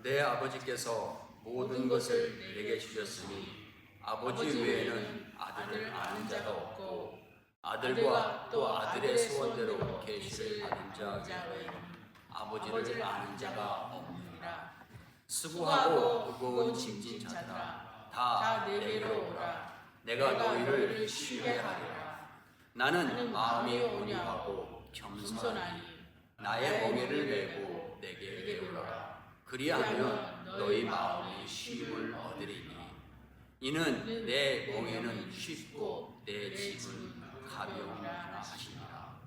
내 아버지께서 모든 것을 내게 주셨으니 아버지 외에는 아들을 아는 자가 없고 아들과 또 아들의 소원대로 계시를 받은 자 외에는 아버지를 아는 자가 없느니라. 수고하고 무거운 짐진 자들아 다 내게로 오라. 내가 너희를 쉬게 하리라. 나는 마음이 온유하고 겸손하니 나의 멍에를 메고 내게 배우라. 그리하면 너희 마음이 쉼을 얻으리니 이는 내 멍에는 쉽고 내 짐은 가벼우니라 하시니라.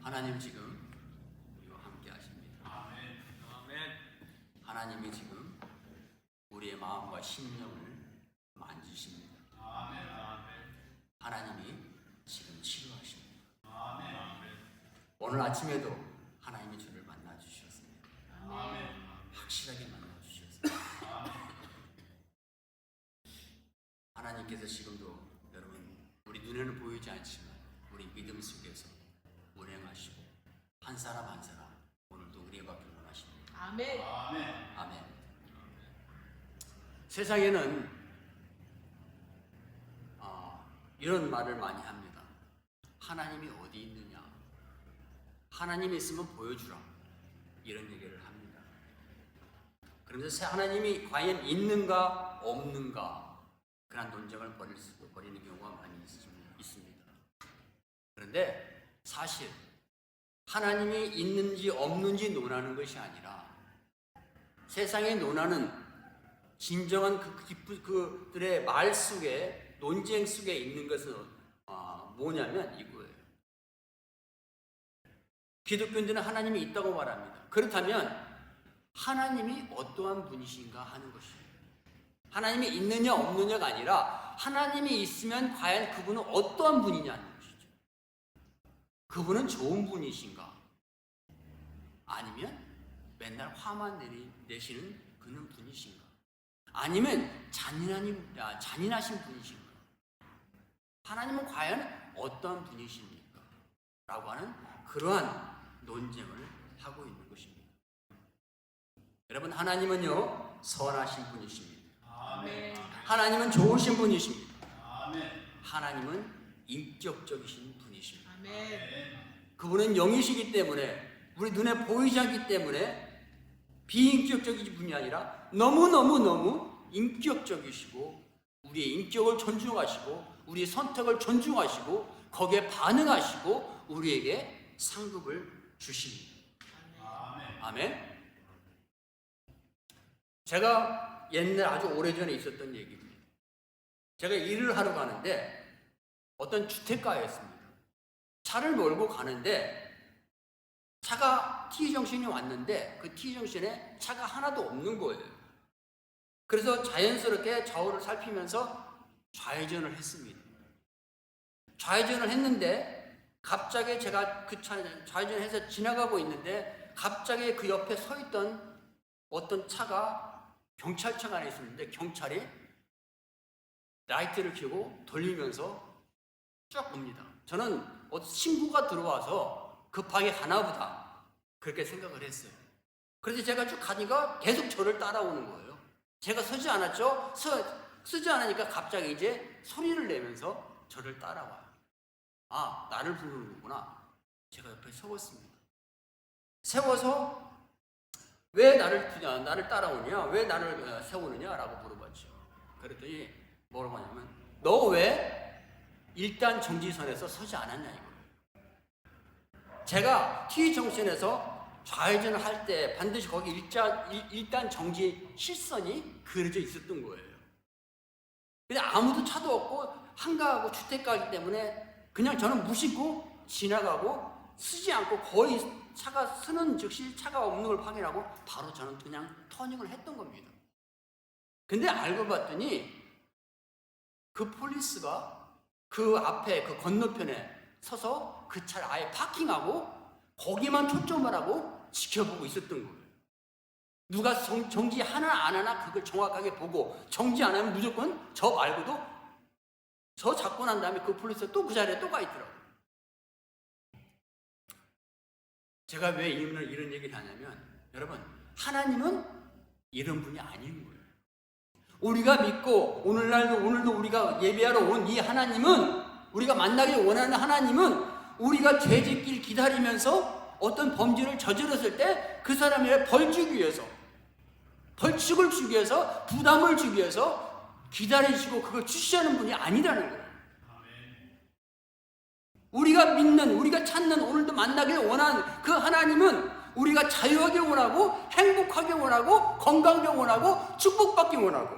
하나님 지금 우리와 함께 하십니다. 아멘. 하나님이 지금 우리의 마음과 심령을 만지십니다. 하나님이 지금 치료하십니다. 오늘 아침에도 하나님이 저를 만나 주셨습니다. 확실하게 만나 주셨습니다. 하나님께서 지금도 여러분 우리 눈에는 보이지 않지만 우리 믿음 속에서 운행하시고 한 사람 한 사람 오늘도 우리의 밖에 원하십니다. 아멘. 아멘. 세상에는 이런 말을 많이 합니다. 하나님이 어디 있느냐? 하나님이 있으면 보여주라. 이런 얘기를 합니다. 그런데 하나님이 과연 있는가 없는가 그런 논쟁을 벌이는 경우가 많이 있습니다. 그런데 사실 하나님이 있는지 없는지 논하는 것이 아니라 세상에 논하는 진정한 그들의 말 속에 논쟁 속에 있는 것은 뭐냐면 이거예요. 기독교인들은 하나님이 있다고 말합니다. 그렇다면 하나님이 어떠한 분이신가 하는 것이에요. 하나님이 있느냐 없느냐가 아니라 하나님이 있으면 과연 그분은 어떠한 분이냐는 것이죠. 그분은 좋은 분이신가? 아니면 맨날 화만 내시는 그런 분이신가? 아니면 잔인하신 분이신가? 하나님은 과연 어떤 분이십니까? 라고 하는 그러한 논쟁을 하고 있는 것입니다. 여러분, 하나님은요 선하신 분이십니다. 아멘. 하나님은 좋으신 분이십니다. 아멘. 하나님은 인격적이신 분이십니다. 아멘. 그분은 영이시기 때문에 우리 눈에 보이지 않기 때문에 비인격적인 분이 아니라 너무너무 인격적이시고 우리의 인격을 존중하시고 우리의 선택을 존중하시고 거기에 반응하시고 우리에게 상급을 주십니다. 아멘. 아멘. 제가 옛날 아주 오래전에 있었던 얘기입니다. 제가 일을 하러 가는데 어떤 주택가였습니다. 차를 몰고 가는데 차가 T정신이 왔는데 그 T정신에 차가 하나도 없는 거예요. 그래서 자연스럽게 좌우를 살피면서 좌회전을 했습니다. 좌회전을 했는데 갑자기 제가 그 좌회전해서 지나가고 있는데 갑자기 그 옆에 서 있던 어떤 차가 경찰차가 안에 있었는데 경찰이 라이트를 켜고 돌리면서 쭉 옵니다. 저는 친구가 들어와서 급하게 가나보다 그렇게 생각을 했어요. 그래서 제가 쭉 가니까 계속 저를 따라오는 거예요. 제가 서지 않았죠? 서지 않으니까 갑자기 이제 소리를 내면서 저를 따라와요. 아, 나를 부르는 거구나. 제가 옆에 세웠습니다. 세워서 왜 나를 따라오냐? 왜 나를 세우느냐? 라고 물어봤죠. 그랬더니 뭐라고 하냐면 너 왜 일단 정지선에서 서지 않았냐 이거예요. 제가 T정신에서 좌회전을 할 때 반드시 거기 일단 정지 실선이 그려져 있었던 거예요. 근데 아무도 차도 없고 한가하고 주택가이기 때문에 그냥 저는 무심코 지나가고 쓰지 않고 거의 차가 쓰는 즉시 차가 없는 걸 확인하고 바로 저는 그냥 터닝을 했던 겁니다. 근데 알고 봤더니 그 폴리스가 그 앞에 그 건너편에 서서 그 차를 아예 파킹하고 거기만 초점을 하고 지켜보고 있었던 거예요. 누가 정지 하나 안 하나 그걸 정확하게 보고 정지 안 하면 무조건 저 말고도 저 잡고 난 다음에 그 폴리스가 또 그 자리에 또 가 있더라고요. 제가 왜 이런 얘기를 하냐면, 여러분, 하나님은 이런 분이 아닌 거예요. 우리가 믿고 오늘도 우리가 예배하러 온 이 하나님은, 우리가 만나길 원하는 하나님은, 우리가 죄짓길 기다리면서 어떤 범죄를 저질렀을 때 그 사람에게 벌 주기 위해서, 벌칙을 주기 위해서, 부담을 주기 위해서 기다리시고 그걸 주시려는 분이 아니라는 거예요. 우리가 믿는, 우리가 찾는, 오늘도 만나길 원하는 그 하나님은 우리가 자유하게 원하고, 행복하게 원하고, 건강하게 원하고, 축복받기 원하고,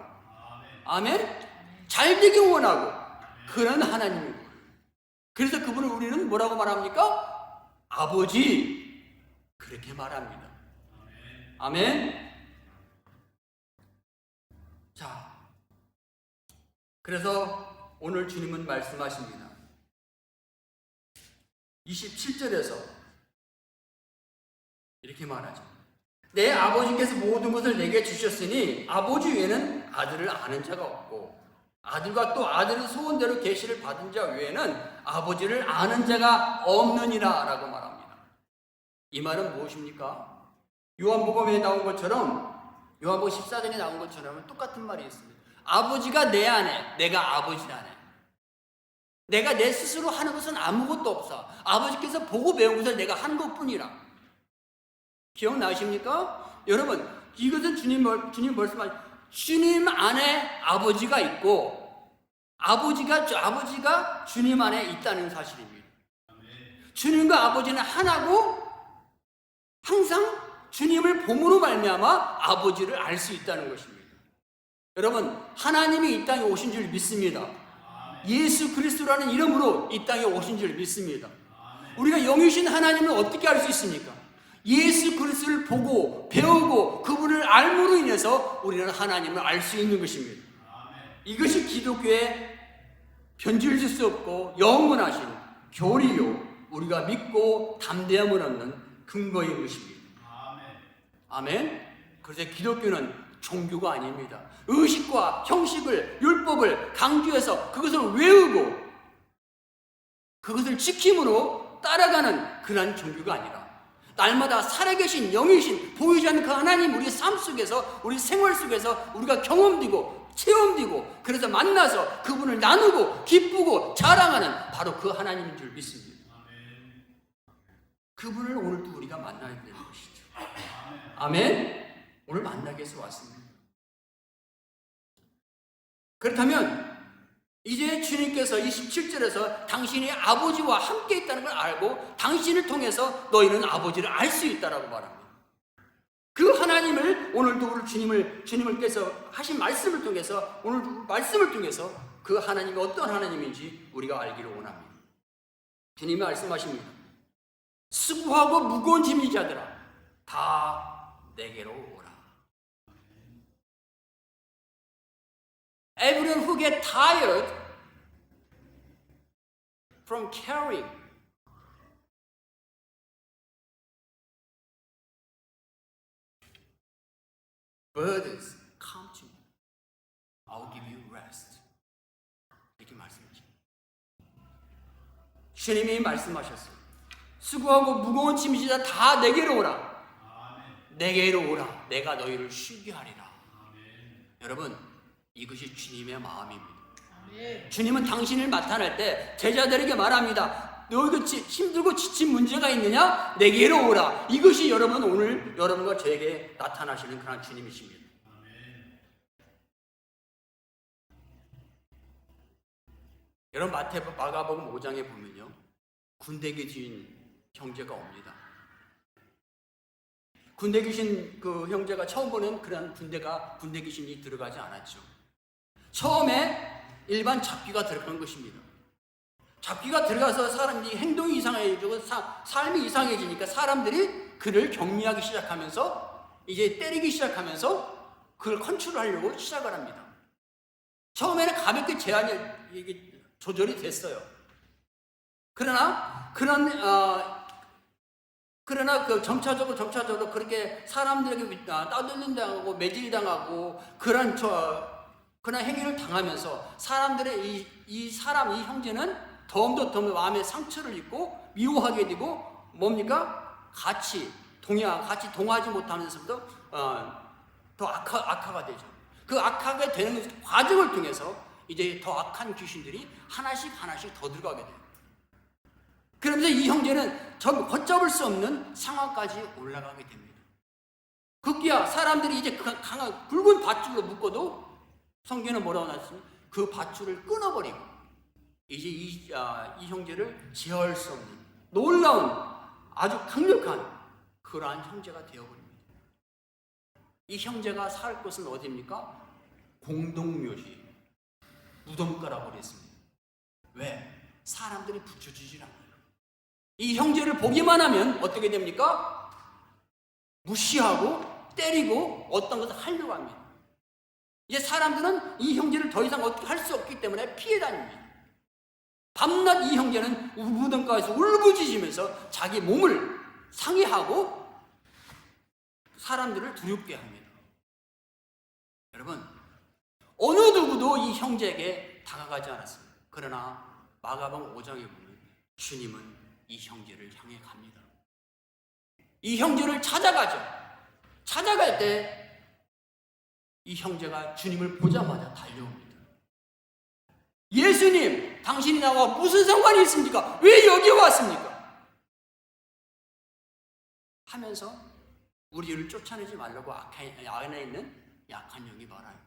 아멘? 잘 되기 원하고, 그런 하나님인 거예요. 그래서 그분을 우리는 뭐라고 말합니까? 아버지, 그렇게 말합니다. 아멘? 자, 그래서 오늘 주님은 말씀하십니다. 27절에서 이렇게 말하죠. 내 아버지께서 모든 것을 내게 주셨으니 아버지 외에는 아들을 아는 자가 없고, 아들과 또 아들의 소원대로 계시를 받은 자 외에는 아버지를 아는 자가 없느니라 라고 말합니다. 이 말은 무엇입니까? 요한복음에 나온 것처럼, 요한복음 14장에 나온 것처럼 똑같은 말이 있습니다. 아버지가 내 안에, 내가 아버지 안에. 내가 내 스스로 하는 것은 아무것도 없어. 아버지께서 보고 배운 것을 내가 한 것뿐이라. 기억나십니까? 여러분, 이것은 주님 말씀하신, 주님 안에 아버지가 있고, 아버지가 주님 안에 있다는 사실입니다. 주님과 아버지는 하나고, 항상 주님을 봄으로 말미암아 아버지를 알 수 있다는 것입니다. 여러분, 하나님이 이 땅에 오신 줄 믿습니다. 예수 그리스도라는 이름으로 이 땅에 오신 줄 믿습니다. 우리가 영이신 하나님을 어떻게 알 수 있습니까? 예수 그리스도를 보고 배우고 그분을 알므로 인해서 우리는 하나님을 알 수 있는 것입니다. 이것이 기독교의 변질될 수 없고 영원하신 교리요, 우리가 믿고 담대함을 얻는 근거인 것입니다. 아멘. 그래서 기독교는 종교가 아닙니다. 의식과 형식을, 율법을 강조해서 그것을 외우고 그것을 지킴으로 따라가는 그러한 종교가 아니라, 날마다 살아계신 영이신 보이지 않는 그 하나님 우리 삶 속에서, 우리 생활 속에서 우리가 경험되고 체험되고, 그래서 만나서 그분을 나누고 기쁘고 자랑하는 바로 그 하나님인 줄 믿습니다. 그분을 오늘도 우리가 만나야 되는 것이죠. 아멘. 오늘 만나기 위해서 왔습니다. 그렇다면 이제 주님께서 27절에서 당신이 아버지와 함께 있다는 걸 알고 당신을 통해서 너희는 아버지를 알 수 있다라고 말합니다. 그 하나님을 오늘도 우리 주님께서 하신 말씀을 통해서, 오늘 말씀을 통해서 그 하나님이 어떤 하나님인지 우리가 알기를 원합니다. 주님이 말씀하십니다. 수고하고 무거운 짐이 자들아 다 내게로 오라. Everyone who get tired from carrying burdens, come to me. I'll give you rest. 이렇게 말씀하십니다. 주님이 말씀하셨어요. 수고하고 무거운 짐이시다 다 내게로 오라. 내게로 오라. 내가 너희를 쉬게 하리라. 여러분, 이것이 주님의 마음입니다. 주님은 당신을 나타날 때 제자들에게 말합니다. 너희가 힘들고 지친 문제가 있느냐? 내게로 오라. 이것이 여러분 오늘 여러분과 저에게 나타나시는 그런 주님이십니다. 여러분, 마가복음 5장에 보면요, 군대 귀신 형제가 옵니다. 군대 귀신 그 형제가 처음 보는 그런 군대 귀신이 들어가지 않았죠. 처음에 일반 잡귀가 들어간 것입니다. 잡귀가 들어가서 사람들이 행동이 이상해지고 삶이 이상해지니까 사람들이 그를 격리하기 시작하면서, 이제 때리기 시작하면서 그걸 컨트롤하려고 시작을 합니다. 처음에는 가볍게 조절이 됐어요. 그러나 그 점차적으로 그렇게 사람들에게 따돌림당하고 매질당하고 그런 그런 행위를 당하면서 사람들의 이 형제는 더욱더 마음에 상처를 입고 미워하게 되고 뭡니까? 같이 동하지 못하면서도 더 악화가 되죠. 그 악하게 되는 과정을 통해서 이제 더 악한 귀신들이 하나씩 더 들어가게 돼요. 그러면서 이 형제는 걷잡을 수 없는 상황까지 올라가게 됩니다. 급기야 사람들이 이제 강한 굵은 밧줄로 묶어도 성경은 뭐라고 나왔습니까? 그 밧줄을 끊어버리고 이제 이 형제를 제어할 수 없는 놀라운 아주 강력한 그러한 형제가 되어버립니다. 이 형제가 살 곳은 어디입니까? 공동묘지, 무덤가라고 그랬습니다. 왜? 사람들이 붙여주질 않아요. 이 형제를 보기만 하면 어떻게 됩니까? 무시하고 때리고 어떤 것을 하려고 합니다. 이제 사람들은 이 형제를 더 이상 어떻게 할 수 없기 때문에 피해 다닙니다. 밤낮 이 형제는 무덤가에서 울부짖으면서 자기 몸을 상해하고 사람들을 두렵게 합니다. 여러분, 어느 누구도 이 형제에게 다가가지 않았습니다. 그러나 마가복음 5장에 보면 주님은 이 형제를 향해 갑니다. 이 형제를 찾아가죠. 찾아갈 때 이 형제가 주님을 보자마자 달려옵니다. 예수님, 당신이 나와 무슨 상관이 있습니까? 왜 여기 왔습니까? 하면서 우리를 쫓아내지 말라고 안에 있는 약한 영이 말아요.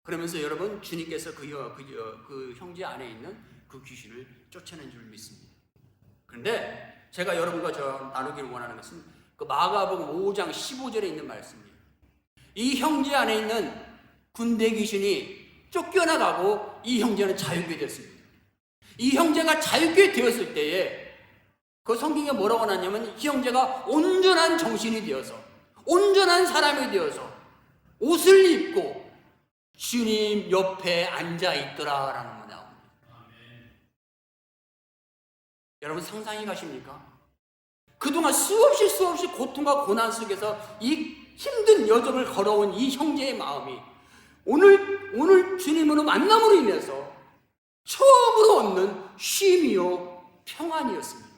그러면서 여러분, 주님께서 그 형제 안에 있는 그 귀신을 쫓아낸 줄 믿습니다. 그런데 제가 여러분과 나누기를 원하는 것은 그 마가복음 5장 15절에 있는 말씀이에요. 이 형제 안에 있는 군대 귀신이 쫓겨나가고 이 형제는 자유케 됐습니다. 이 형제가 자유케 되었을 때에 그 성경에 뭐라고 나냐면 이 형제가 온전한 정신이 되어서 온전한 사람이 되어서 옷을 입고 주님 옆에 앉아 있더라라는 거 나옵니다. 여러분 상상이 가십니까? 그동안 수없이 고통과 고난 속에서 이 힘든 여정을 걸어온 이 형제의 마음이 오늘 주님으로 만남으로 인해서 처음으로 얻는 쉼이요 평안이었습니다.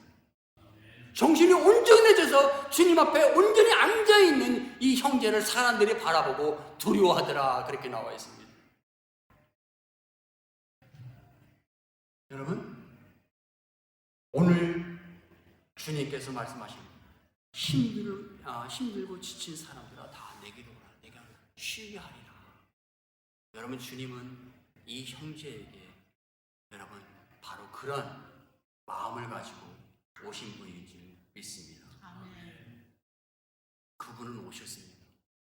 정신이 온전해져서 주님 앞에 온전히 앉아있는 이 형제를 사람들이 바라보고 두려워하더라 그렇게 나와 있습니다. 여러분, 오늘 주님께서 말씀하십니다. 힘들고 지친 사람들아 다 내게로 오라. 내가 쉬게 하리라. 여러분, 주님은 이 형제에게 여러분 바로 그런 마음을 가지고 오신 분인 줄 믿습니다. 그분은 오셨습니다.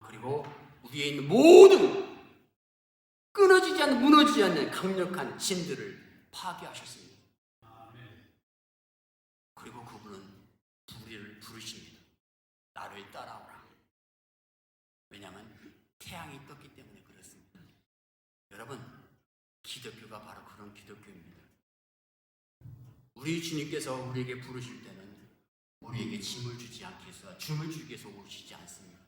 그리고 우리에 있는 모든 끊어지지 않는 무너지지 않는 강력한 진들을 파괴하셨습니다. 그리고 그분은 우리를 부르십니다. 나를 따라오라. 왜냐하면 태양이 떴기 때문에 그렇습니다. 여러분, 기독교가 바로 그런 기독교입니다. 우리 주님께서 우리에게 부르실 때는 우리에게 짐을 주지 않기 위해서 줌을 주기 위해서 오시지 않습니다.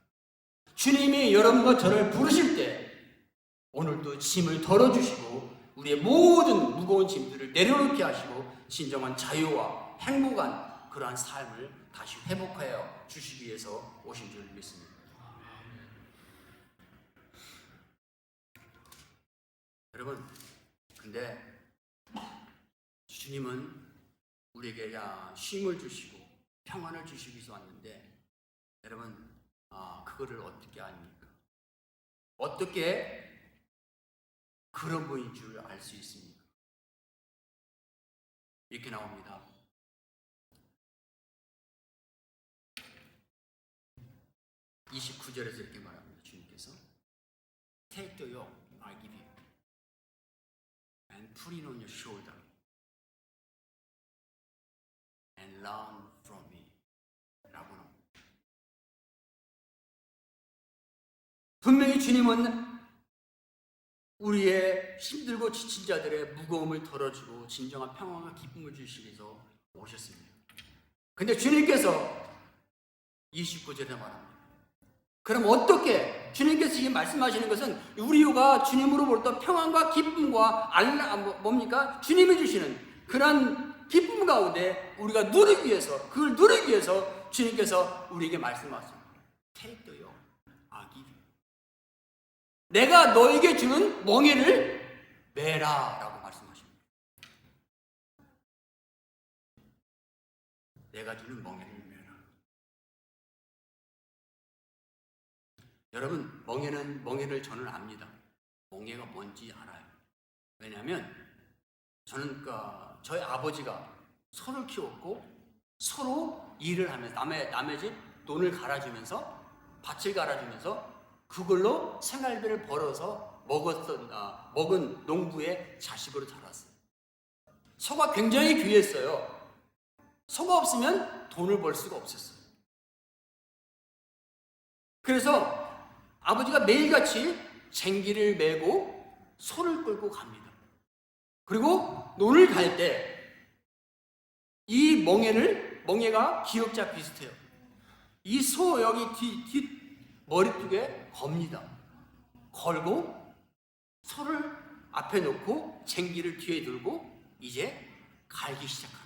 주님이 여러분과 저를 부르실 때 오늘도 짐을 덜어주시고 우리의 모든 무거운 짐들을 내려놓게 하시고 진정한 자유와 행복한 그러한 삶을 다시 회복하여 주시기 위해서 오신 줄 믿습니다. 여러분, 근데 주님은 우리에게 쉼을 주시고 평안을 주시기 위해서 왔는데 여러분, 그거를 어떻게 아닙니까? 어떻게 그런 분인 줄 알 수 있습니까? 이렇게 나옵니다. 29절에서 이렇게 말합니다. 주님께서 Take the yoke I give you and put it on your shoulder and learn from me 라고 나옵니다. 분명히 주님은 우리의 힘들고 지친 자들의 무거움을 덜어주고 진정한 평안과 기쁨을 주시기 위해서 오셨습니다. 근데 주님께서 29절에 말합니다. 그럼 어떻게 주님께서 지금 말씀하시는 것은 우리가 주님으로부터 평안과 기쁨과 뭡니까? 주님이 주시는 그런 기쁨 가운데 우리가 누리기 위해서, 그걸 누리기 위해서 주님께서 우리에게 말씀하셨습니다. Take the yoke, I give you. 내가 너에게 주는 멍에를 매라 라고 말씀하십니다. 내가 주는 멍에를 매라. 여러분, 멍에를 저는 압니다. 멍에가 뭔지 알아요. 왜냐하면 저는 저희 아버지가 소를 키웠고 서로 일을 하면서 남의 집 돈을 갈아주면서 밭을 갈아주면서 그걸로 생활비를 벌어서 먹은 농부의 자식으로 자랐어요. 소가 굉장히 귀했어요. 소가 없으면 돈을 벌 수가 없었어요. 그래서 아버지가 매일같이 쟁기를 메고 소를 끌고 갑니다. 그리고 논을 갈 때 이 멍에가 기역자 비슷해요. 이 소 여기 뒤 머리뚝에 겁니다. 걸고 소를 앞에 놓고 쟁기를 뒤에 들고 이제 갈기 시작합니다.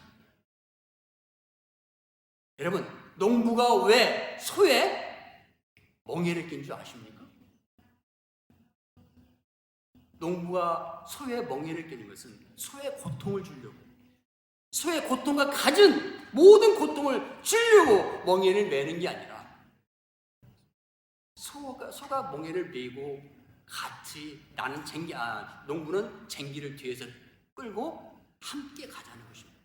여러분, 농부가 왜 소에 멍에를 낀 줄 아십니까? 농부가 소에 멍에를 끼는 것은 소에 고통을 주려고, 소의 고통과 갖은 모든 고통을 주려고 멍에를 매는 게 아니라 소가 멍에를 메고 같이 농부는 쟁기를 뒤에서 끌고 함께 가자는 것입니다.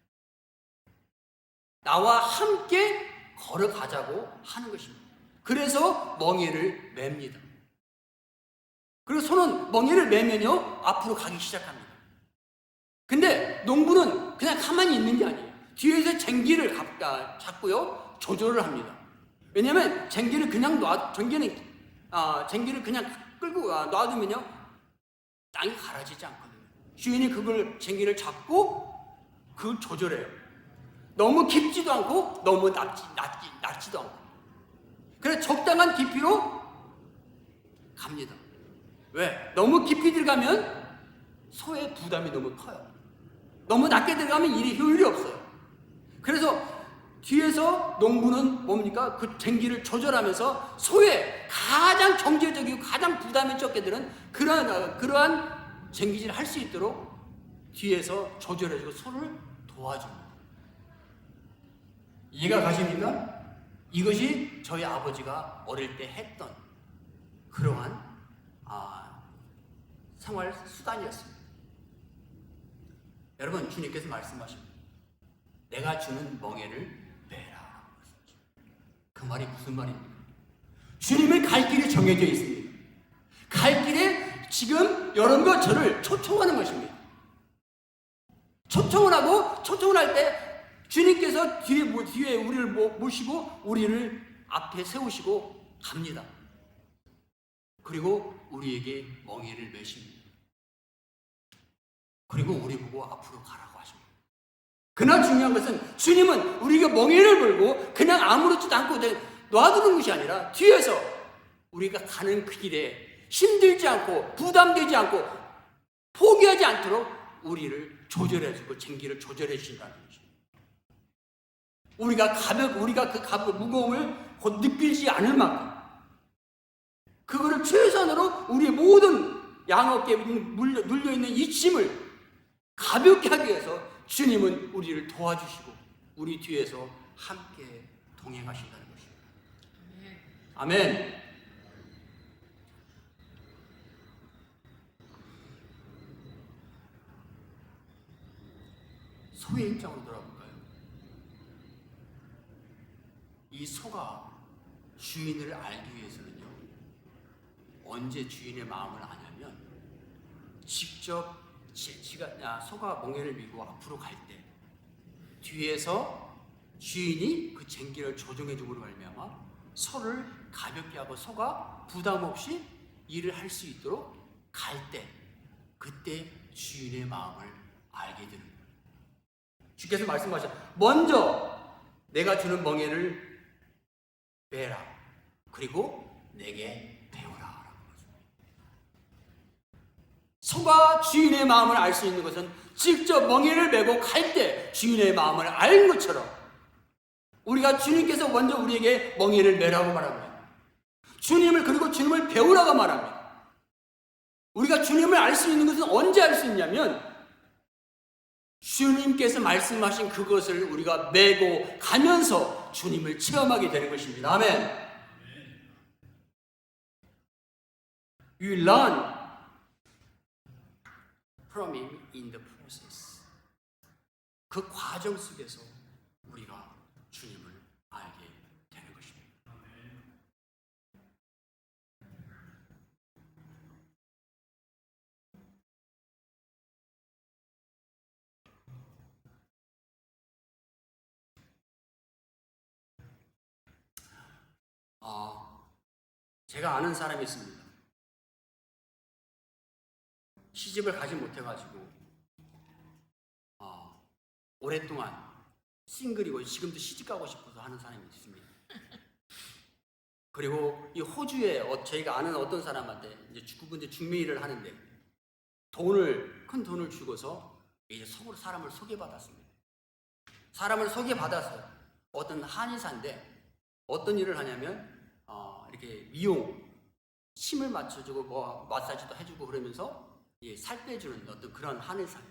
나와 함께 걸어가자고 하는 것입니다. 그래서 멍에를 맵니다. 그리고 소는 멍에를 매면요 앞으로 가기 시작합니다. 근데 농부는 그냥 가만히 있는 게 아니에요. 뒤에서 쟁기를 잡고요 조절을 합니다. 왜냐하면 쟁기를 그냥 끌고 놔두면요 땅이 갈아지지 않거든요. 주인이 그걸 쟁기를 잡고 그걸 조절해요. 너무 깊지도 않고 너무 낮지도 않고. 그래서 적당한 깊이로 갑니다. 왜? 너무 깊이 들어가면 소의 부담이 너무 커요. 너무 낮게 들어가면 일이 효율이 없어요. 그래서 뒤에서 농부는 뭡니까? 그 쟁기를 조절하면서 소의 가장 경제적이고 가장 부담이 적게 드는 그러한 쟁기질을 할 수 있도록 뒤에서 조절해주고 소를 도와줍니다. 이해가 가십니까? 이것이 저희 아버지가 어릴 때 했던 그러한 생활 수단이었습니다. 여러분, 주님께서 말씀하십니다. 내가 주는 멍에를 매라. 그 말이 무슨 말입니까? 주님의 갈 길이 정해져 있습니다. 갈 길에 지금 여러분과 저를 초청하는 것입니다. 초청을 할 때 주님께서 뒤에 우리를 모시고 우리를 앞에 세우시고 갑니다. 그리고 우리에게 멍에를 매십니다. 그리고 우리 보고 앞으로 가라고 하십니다. 그러나 중요한 것은 주님은 우리가 멍에를 물고 그냥 아무렇지도 않고 놔두는 것이 아니라 뒤에서 우리가 가는 그 길에 힘들지 않고 부담되지 않고 포기하지 않도록 우리를 조절해주고 쟁기를 조절해 주신다는 것입니다. 우리가 그 무거움을 곧 느끼지 않을 만큼 그거를 최선으로 우리의 모든 양어깨에 눌려있는 이 짐을 가볍게 하기 위해서 주님은 우리를 도와주시고 우리 뒤에서 함께 동행하신다는 것입니다. 아멘. 소의 입장으로 돌아볼까요? 이 소가 주인을 알기 위해서는요, 언제 주인의 마음을 아냐면 직접 소가 멍에를 밀고 앞으로 갈 때 뒤에서 주인이 그 쟁기를 조정해 줌으로 말미암아 소를 가볍게 하고 소가 부담 없이 일을 할 수 있도록 갈 때 그때 주인의 마음을 알게 되는 거예요. 주께서 말씀하셨죠. 먼저 내가 주는 멍에를 매라. 그리고 내게 배우라. 소가 주인의 마음을 알 수 있는 것은 직접 멍에를 메고 갈 때 주인의 마음을 알 것처럼 우리가 주님께서 먼저 우리에게 멍에를 메라고 말합니다. 주님을 그리고 주님을 배우라고 말합니다. 우리가 주님을 알 수 있는 것은 언제 알 수 있냐면 주님께서 말씀하신 그것을 우리가 메고 가면서 주님을 체험하게 되는 것입니다. 아멘. You learn from him in the process. 그 과정 속에서 우리가 주님을 알게 되는 것입니다. 제가 아는 사람이 있습니다. 시집을 가지 못해가지고 오랫동안 싱글이고 지금도 시집 가고 싶어서 하는 사람이 있습니다. 그리고 이 호주에 저희가 아는 어떤 사람한테 이제 그분들 중매 일을 하는데 큰 돈을 주고서 이제 사람을 소개받았습니다. 사람을 소개받아서 어떤 한의사인데 어떤 일을 하냐면 이렇게 미용, 침을 맞춰주고 뭐 마사지도 해주고 그러면서 살 빼주는 어떤 그런 한의사예요.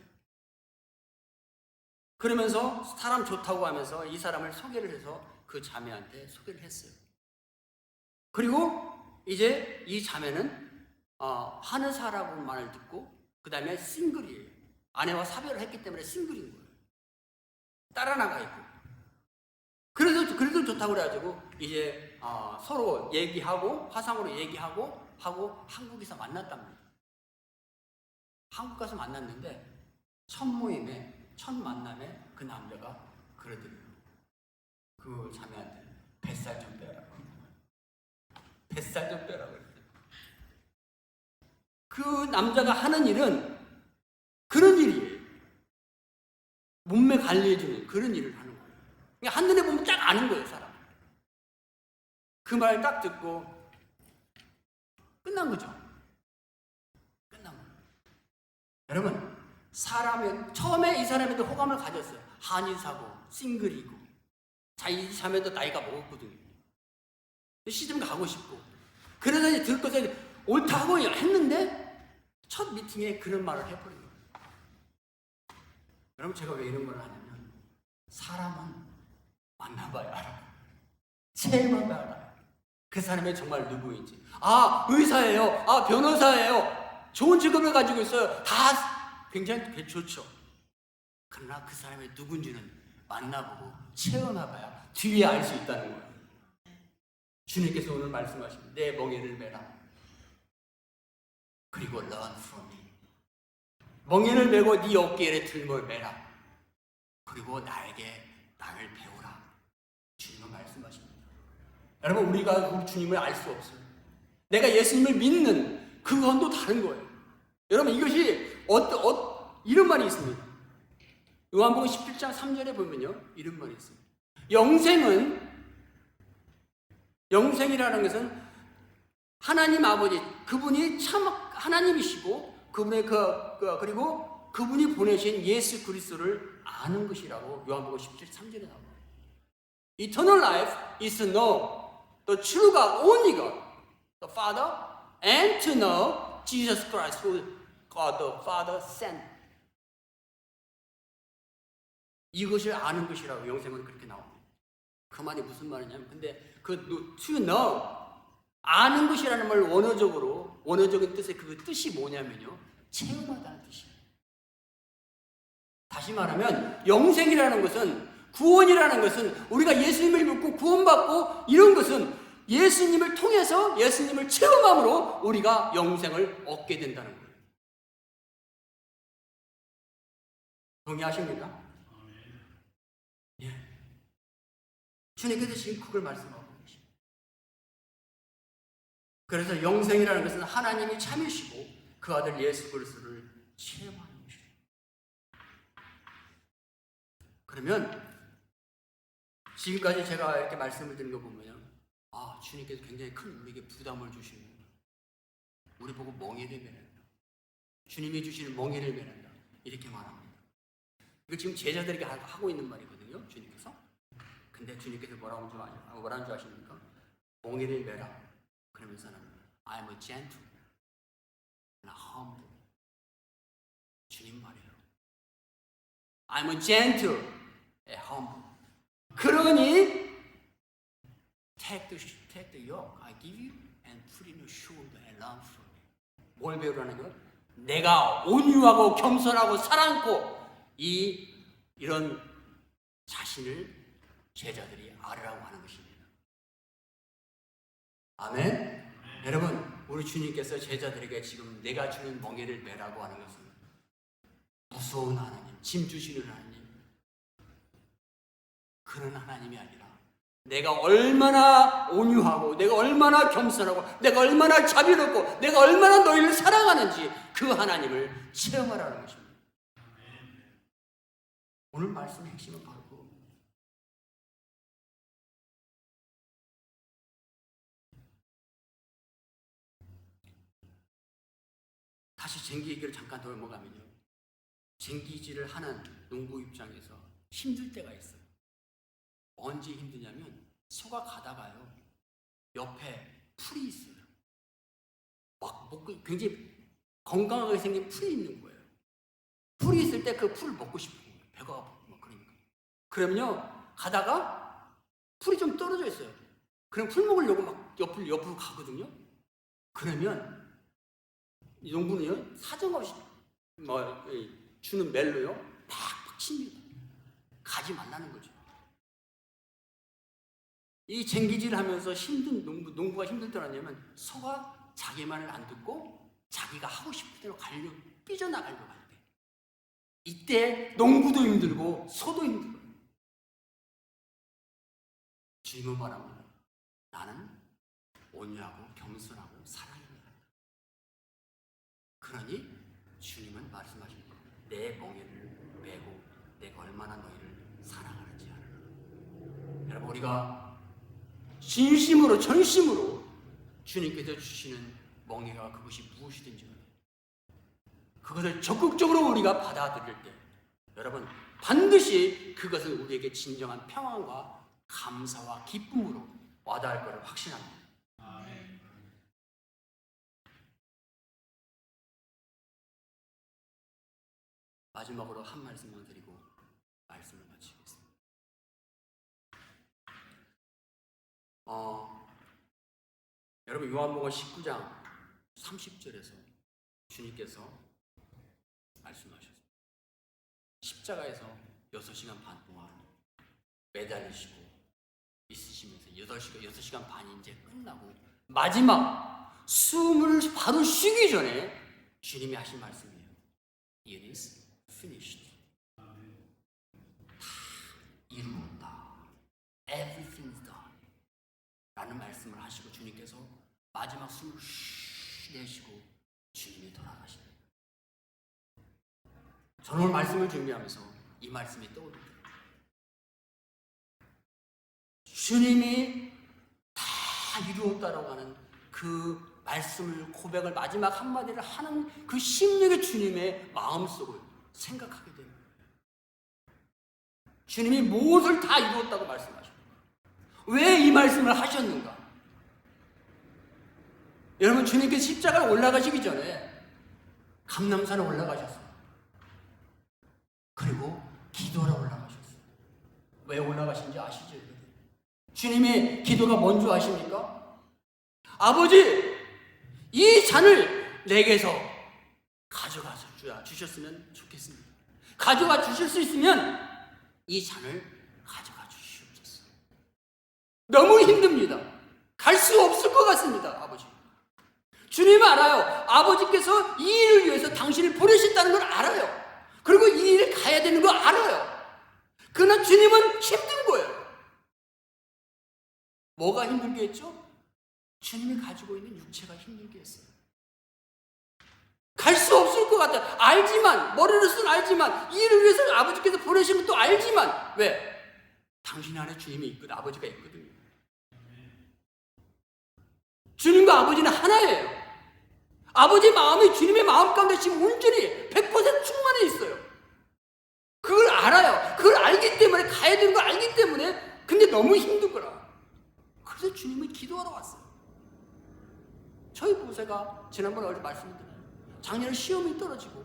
그러면서 사람 좋다고 하면서 이 사람을 소개를 해서 그 자매한테 소개를 했어요. 그리고 이제 이 자매는 한의사라고 말을 듣고 그 다음에 싱글이에요. 아내와 사별을 했기 때문에 싱글인 거예요. 따라 나가 있고. 그래도 좋다고 그래가지고 이제 서로 얘기하고 화상으로 얘기하고 한국에서 만났답니다. 한국 가서 만났는데 첫 만남에 그 남자가 그러더래요. 그 자매한테 뱃살 좀 빼라고. 뱃살 좀 빼라고 그랬어요. 그 남자가 하는 일은 그런 일이에요. 몸매 관리해주는 그런 일을 하는 거예요. 그러니까 한눈에 보면 딱 아는 거예요, 사람. 그 말 딱 듣고 끝난 거죠. 끝난 거예요. 여러분, 처음에 이 사람한테 호감을 가졌어요. 한의사고, 싱글이고. 이 자매도 나이가 먹었거든요. 시집 가고 싶고. 그래서 이제 듣고서 옳다고 했는데, 첫 미팅에 그런 말을 해버린 거예요. 여러분, 제가 왜 이런 말 하냐면, 사람은 만나봐야 알아요. 체험해봐야 알아요. 그 사람이 정말 누구인지. 의사예요. 변호사예요. 좋은 직업을 가지고 있어요. 다 굉장히 좋죠. 그러나 그 사람이 누군지는 만나보고 체험해봐야 뒤에 알 수 있다는 거예요. 주님께서 오늘 말씀하십니다. 내 멍에를 메라. 그리고 learn from me. 멍에를 메고 네 어깨에 들뭘 메라. 그리고 나를 배우라. 주님은 말씀하십니다. 여러분, 우리가 우리 주님을 알 수 없어요. 내가 예수님을 믿는 그건도 다른 거예요. 여러분, 이것이 이런 말이 있습니다. 요한복음 17장 3절에 보면요, 이런 말이 있어요. 영생이라는 것은 하나님 아버지, 그분이 참 하나님이시고 그리고 그분이 보내신 예수 그리스도를 아는 것이라고 요한복음 17장 3절에 나옵니다. Eternal life is to know the true God, only God, the Father, and to know Jesus Christ, who God the Father sent. 이것을 아는 것이라고 영생은 그렇게 나옵니다. 그 말이 무슨 말이냐면, 근데 to know, 아는 것이라는 말 원어적인 뜻의 그 뜻이 뭐냐면요, 체험하다는 뜻이에요. 다시 말하면 영생이라는 것은, 구원이라는 것은, 우리가 예수님을 믿고 구원받고 이런 것은 예수님을 통해서 예수님을 체험함으로 우리가 영생을 얻게 된다는 거예요. 동의하십니까? 예. 주님께서 지금 그걸 말씀하고 계십니다. 그래서 영생이라는 것은 하나님이 참이시고 그 아들 예수 그리스도를 체험하는 것입니다. 그러면 지금까지 제가 이렇게 말씀을 드린 거 보면요, 주님께서 굉장히 큰 우리에게 부담을 주시는 거예요. 우리 보고 멍에를 매는다. 주님이 주시는 멍에를 매는다. 이렇게 말합니다. 이거 지금 제자들에게 하고 있는 말이거든요. 주님께서. 근데 주님께서 뭐라는 줄 아십니까? 멍에를 매라. 그러면서는 I am a gentle and humble. 주님 말이에요. I am a gentle and humble. 그러니 take the yoke I give you and put in your shoulder and learn from me. 뭘 배우라는 거예요? 내가 온유하고 겸손하고 사랑고 이런 자신을 제자들이 알으라고 하는 것입니다. 아멘. 여러분, 우리 주님께서 제자들에게 지금 내가 주는 멍에를 매라고 하는 것은 무서운 하나님, 짐 주시는 하나님, 그런 하나님이 아니라 내가 얼마나 온유하고 내가 얼마나 겸손하고 내가 얼마나 자비롭고 내가 얼마나 너희를 사랑하는지 그 하나님을 체험하라는 것입니다. 오늘 말씀의 핵심은 바로 그겁니다. 다시 쟁기 얘기를 잠깐 더 넘어가면요, 쟁기질을 하는 농부 입장에서 힘들 때가 있어요. 언제 힘드냐면 소가 가다가요 옆에 풀이 있어요. 막 굉장히 건강하게 생긴 풀이 있는 거예요. 풀이 있을 때 그 풀을 먹고 싶은 거예요. 배가 아프고 막 그러니까. 그러면요 가다가 풀이 좀 떨어져 있어요. 그럼 풀 먹으려고 막 옆으로 가거든요. 그러면 이 농부는요 사정없이 주는 멜로요 팍팍 칩니다. 가지 말라는 거죠. 이 쟁기질 하면서 힘든 농부가 힘들 때는 뭐냐면 소가 자기 말을 안 듣고 자기가 하고 싶은 대로 삐져나가려고 할 때, 이때 농부도 힘들고 소도 힘들어요. 주님은 말합니다. 나는 온유하고 겸손하고 사랑입니다. 그러니 주님은 말씀하십니다. 내 멍에를 메고 내가 얼마나 너희를 사랑하는지 알아라. 여러분, 우리가 진심으로 전심으로 주님께서 주시는 멍에가 그것이 무엇이든지 그것을 적극적으로 우리가 받아들일 때 여러분 반드시 그것은 우리에게 진정한 평안과 감사와 기쁨으로 와닿을 것을 확신합니다. 아멘. 마지막으로 한 말씀만 드리고 말씀을 마치겠습니다. 여러분 요한복음 19장 30절에서 주님께서 말씀하셨습니다. 십자가에서 6시간 반 동안 매달리시고 있으시면서 6시간 반이 이제 끝나고 마지막 숨을 바로 쉬기 전에 주님이 하신 말씀이에요. It is finished. 다 이루었다. Everything is done. 라는 말씀을 하시고 주님께서 마지막 숨을 쉬 내쉬고 주님이 돌아가십니다. 저는 오늘 말씀을 준비하면서 이 말씀이 떠오릅니다. 주님이 다 이루었다라고 하는 그 말씀을 고백을 마지막 한마디를 하는 그 심령의 주님의 마음속을 생각하게 됩니다. 주님이 무엇을 다 이루었다고 말씀하십니다. 왜 이 말씀을 하셨는가? 여러분 주님께서 십자가에 올라가시기 전에 감람산에 올라가셨어요. 그리고 기도하러 올라가셨어요. 왜 올라가신지 아시죠? 주님의 기도가 뭔지 아십니까? 아버지, 이 잔을 내게서 가져가서 주셨으면 좋겠습니다. 가져가 주실 수 있으면 이 잔을 가져가 주시옵소서. 너무 힘듭니다. 갈 수 없을 것 같습니다. 아버지, 주님 알아요. 아버지께서 이 일을 위해서 당신을 보내셨다는 걸 알아요. 그리고 이 일을 가야 되는 거 알아요. 그러나 주님은 힘든 거예요. 뭐가 힘들게 했죠? 주님이 가지고 있는 육체가 힘들게 했어요. 갈 수 없을 것 같아요. 알지만, 머리로서는 알지만, 이 일을 위해서 아버지께서 보내신 것도 알지만, 왜? 당신 안에 주님이 있거든, 아버지가 있거든요. 주님과 아버지는 하나예요. 아버지 마음이 주님의 마음 가운데 지금 온전히 100% 충만해 있어요. 그걸 알아요. 그걸 알기 때문에 가야 되는 걸 알기 때문에 근데 너무 힘든 거라. 그래서 주님을 기도하러 왔어요. 저희 부부가 지난번에 어제 말씀드렸잖아요. 작년에 시험이 떨어지고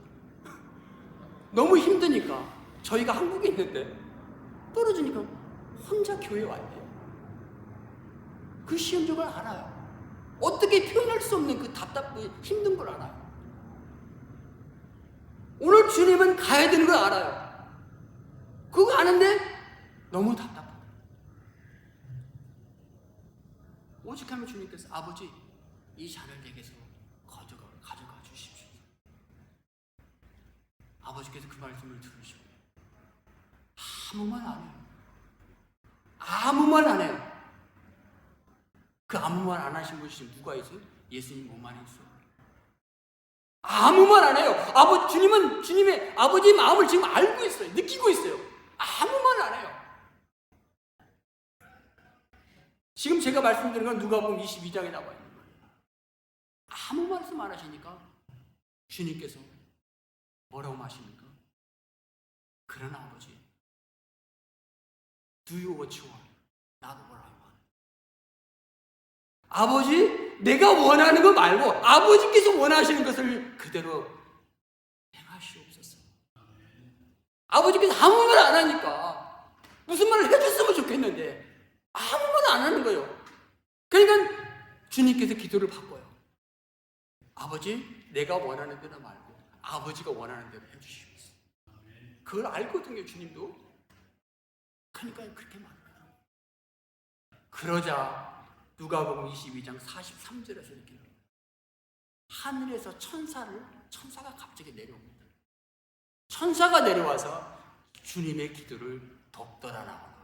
너무 힘드니까 저희가 한국에 있는데 떨어지니까 혼자 교회에 왔대요. 그 시험적을 알아요. 어떻게 표현할 수 없는 그 답답고 힘든 걸 알아요. 오늘 주님은 가야 되는 걸 알아요. 그거 아는데 너무 답답하다. 오직하면 주님께서 아버지 이 잔을 내게서 가져가 주십시오. 아버지께서 그 말씀을 들으시고 아무 말 안 해요. 아무 말 안 해요. 그 아무 말 안 하신 분이 지금 누가 있어요? 예수님 몸 안에 있어요. 아무 말 안 해요. 주님은 주님의 아버지의 마음을 지금 알고 있어요. 느끼고 있어요. 아무 말 안 해요. 지금 제가 말씀드린 건 누가복음 22장에 나와 있는 거예요. 아무 말씀 안 하시니까 주님께서 뭐라고 하십니까? 그러나 아버지, Do you what you want? 나도 what I want. 아버지, 내가 원하는 거 말고 아버지께서 원하시는 것을 그대로 행하시옵소서. 아버지께서 아무 말 안 하니까 무슨 말을 해줬으면 좋겠는데 아무 말 안 하는 거예요. 그러니까 주님께서 기도를 바꿔요. 아버지, 내가 원하는 대로 말고 아버지가 원하는 대로 해주시옵소서. 그걸 알거든요, 주님도. 그러니까 그렇게 말해요. 그러자 누가복음 22장 43절에서 이렇게 나와요. 하늘에서 천사가 갑자기 내려옵니다. 천사가 내려와서 주님의 기도를 돕더라 나와요.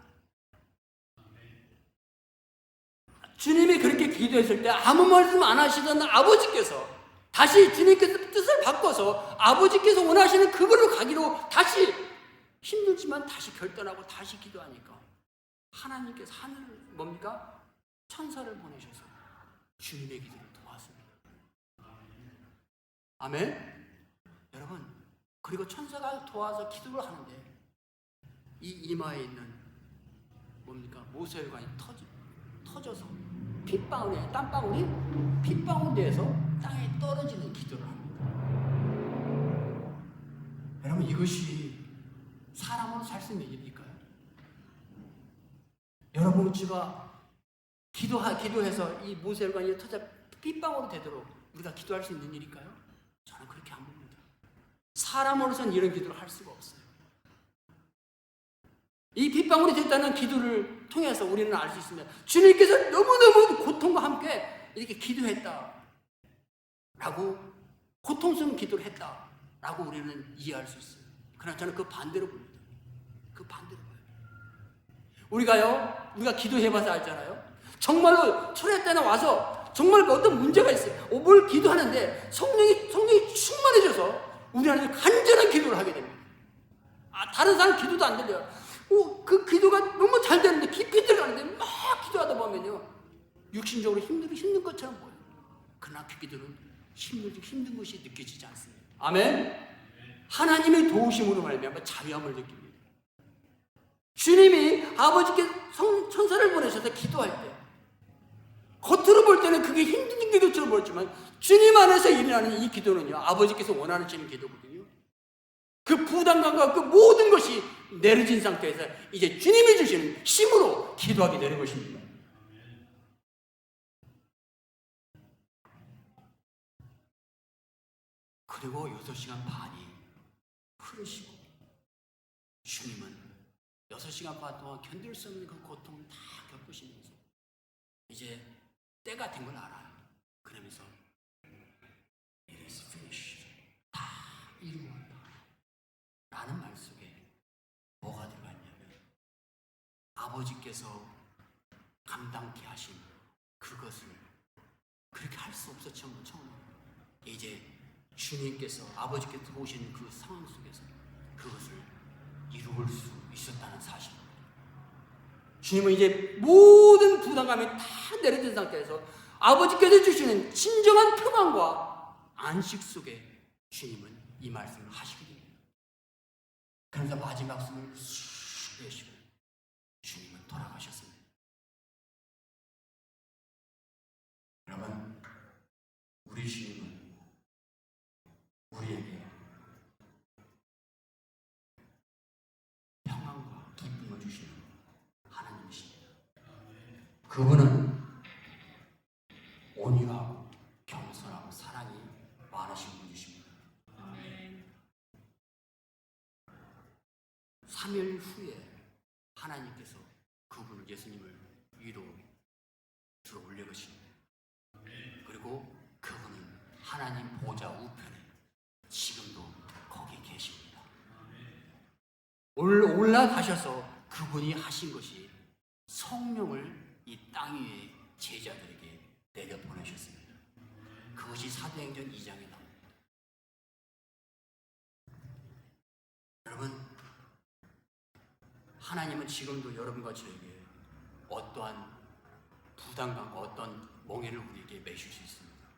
주님이 그렇게 기도했을 때 아무 말씀 안 하시던 아버지께서 다시 주님께서 뜻을 바꿔서 아버지께서 원하시는 그걸로 가기로 다시 힘들지만 다시 결단하고 다시 기도하니까 하나님께서 하늘을 뭡니까? 천사를 보내셔서 주님의 기도를 도왔습니다. 아멘? 여러분, 그리고 천사가 도와서 기도를 하는데 이 이마에 있는 뭡니까? 모세혈관이 터져서 땀방울이 핏방울 돼서 땅에 떨어지는 기도를 합니다. 여러분, 이것이 사람으로 살 수 있는 일일까요? 여러분, 우리가 기도해서 이 모세혈관이 터져 핏방울이 되도록 우리가 기도할 수 있는 일일까요? 저는 그렇게 안 봅니다. 사람으로서는 이런 기도를 할 수가 없어요. 이 핏방울이 됐다는 기도를 통해서 우리는 알 수 있습니다. 주님께서 너무너무 고통과 함께 이렇게 기도했다 라고, 고통스러운 기도를 했다 라고 우리는 이해할 수 있어요. 그러나 저는 그 반대로 봅니다. 그 반대로 봐요. 우리가 기도해봐서 알잖아요. 정말로 철회 때나 와서 정말 어떤 문제가 있어요. 뭘 기도하는데 성령이 충만해져서 우리 안에서 간절한 기도를 하게 됩니다. 다른 사람 기도도 안 들려요. 그 기도가 너무 잘 되는데 깊이 들어가는데 막 기도하다 보면요, 육신적으로 힘든 것처럼 보여요. 그러나 그 기도는 힘든 것이 느껴지지 않습니다. 아멘. 하나님의 도우심으로 말미암아 자유함을 느낍니다. 주님이 아버지께 천사를 보내셔서 기도할 때 겉으로 볼 때는 그게 힘든 기도처럼 보였지만 주님 안에서 일어나는 이 기도는요, 아버지께서 원하시는 기도거든요. 그 부담감과 그 모든 것이 내려진 상태에서 이제 주님이 주시는 힘으로 기도하게 되는 것입니다. 그리고 6시간 반이 흐르시고 주님은 6시간 반 동안 견딜 수 없는 그 고통을 다 겪으시면서 이제 때가 된 걸 알아요. 그러면서 It is finished. 다 이루었다 라는 말 속에 뭐가 들어갔냐면 아버지께서 감당케 하신 그것을 그렇게 할 수 없었지만 처음에 이제 주님께서 아버지께서 오신 그 상황 속에서 그것을 이루을 수 있었다는 사실입니다. 주님은 이제 모든 부담감이 다 내려진 상태에서 아버지께서 주시는 진정한 평안과 안식 속에 주님은 이 말씀을 하시게 됩니다. 그러면서 마지막 숨을 쑥 내쉬고 주님은 돌아가셨습니다. 여러분, 우리 주님은 우리에게 평안과 기쁨을 주시는 하나님이십니다. 그분은 온유하고 겸손하고 사랑이 많으신 분이십니다. 3일 후에 하나님께서 그분을 예수님을 위로 들어 올려가십니다. 그리고 그분은 하나님 보좌 우편에 지금도 거기 계십니다. 올라가셔서 그분이 하신 것이 성령을 이 땅 위에 제자들에게 내려 보내셨습니다. 그것이 사도행전 2장에 나옵니다. 여러분, 하나님은 지금도 여러분과 저에게 어떠한 부담감과 어떤 멍에를 우리에게 매실 수 있습니다.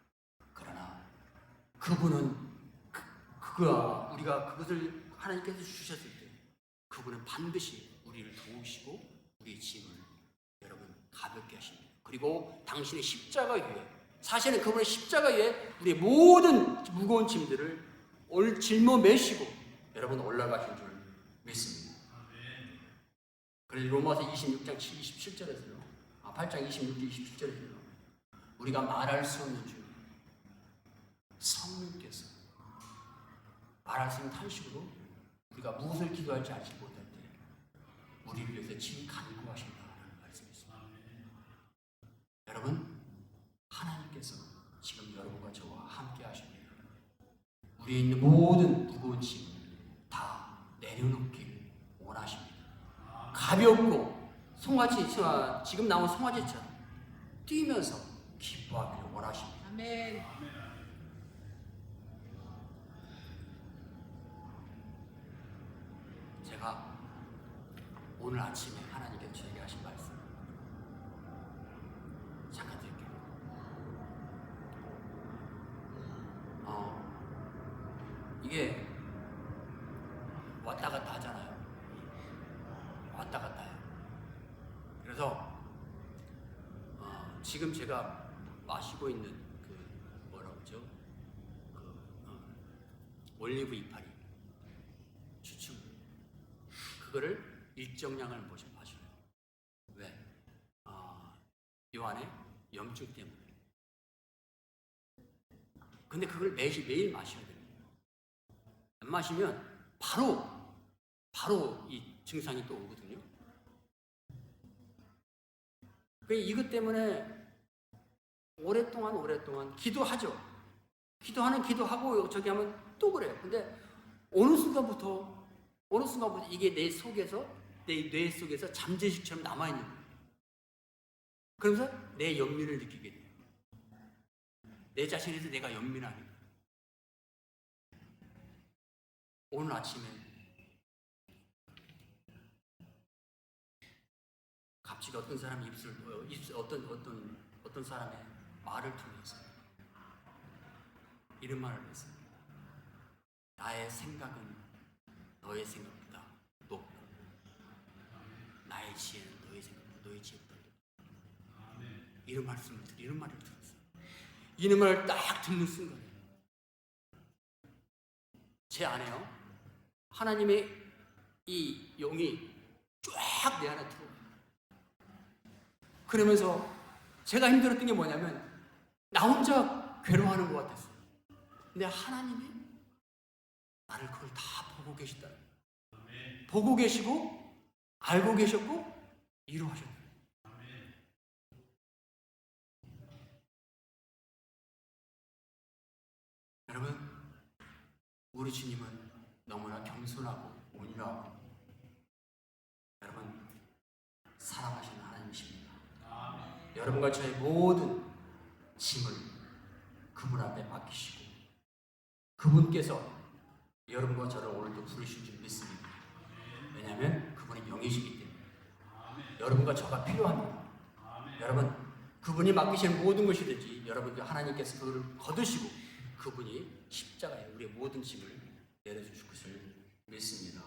그러나 그분은 우리가 그것을 하나님께서 주셨을 때 그분은 반드시 우리를 도우시고 우리의 짐을 여러분 가볍게 하십니다. 그리고 당신의 십자가 위에, 사실은 그분의 십자가 위에 우리의 모든 무거운 짐들을 짊어매시고 여러분 올라가신 줄 믿습니다. 그래서 로마서 26장 27절에서요, 8장 26절 27절에서요, 우리가 말할 수 없는 줄 성령께서 말할 수 있는 탄식으로 우리가 무엇을 기도할지 알지 못할 때 우리를 위해서 친히 간구하신다는 말씀이 있습니다. 여러분, 하나님께서 지금 여러분과 저와 함께 하십니다. 우리에 있는 모든 무거운 짐을 다 내려놓기를 원하십니다. 가볍고 지금 나온 송아지처럼 뛰면서 기뻐하기를 원하십니다. 아멘. 제가 오늘 아침에 하나님께서 저에게 하신 말씀 잠깐 드릴게요. 이게 왔다 갔다 하잖아요. 왔다 갔다 해요. 그래서 지금 제가 마시고 있는 올리브 이파리 주춤, 그거를 일정량을 마셔요. 왜? 요 안에 염증 때문에. 근데 그걸 매일 마셔야 됩니다. 안 마시면 바로 이 증상이 또 오거든요. 이것 때문에 오랫동안 기도하죠. 기도하고 저기 하면 또 그래요. 근데 어느 순간부터 이게 내 뇌 속에서 잠재식처럼 남아있는 거예요. 그러면서 내 연민을 느끼게 돼요. 내 자신에서 내가 연민하는 거예요. 오늘 아침에 갑자기 어떤 사람이 어떤 사람의 말을 통해서 이런 말을 했어요. 나의 생각은 너의 생각보다 높고 나의 지혜는 너의 생각보다 너의 지혜보다 높다. 이런 말을 들었어요. 이런 말을 딱 듣는 순간에 제 안에요, 하나님의 이 영이 쫙 내 안에 들어와요. 그러면서 제가 힘들었던 게 뭐냐면 나 혼자 괴로워하는 것 같았어요. 근데 하나님이 나를 그걸 다 보고 계시다. 보고 계시고 알고 계셨고 이루하셨다. 여러분, 우리 주님은 너무나 겸손하고 온유하고 여러분 사랑하시는 하나님이십니다. 여러분과 저의 모든 짐을 그분 앞에 맡기시고 그분께서 여러분과 저를 오늘도 부르실 줄 믿습니다. 왜냐하면 그분은 영이시기 때문에 여러분과 저가 필요합니다. 여러분, 그분이 맡기시는 모든 것이든지 여러분들 하나님께서 그걸 거두시고 그분이 십자가에 우리의 모든 짐을 내려주실 것을 믿습니다.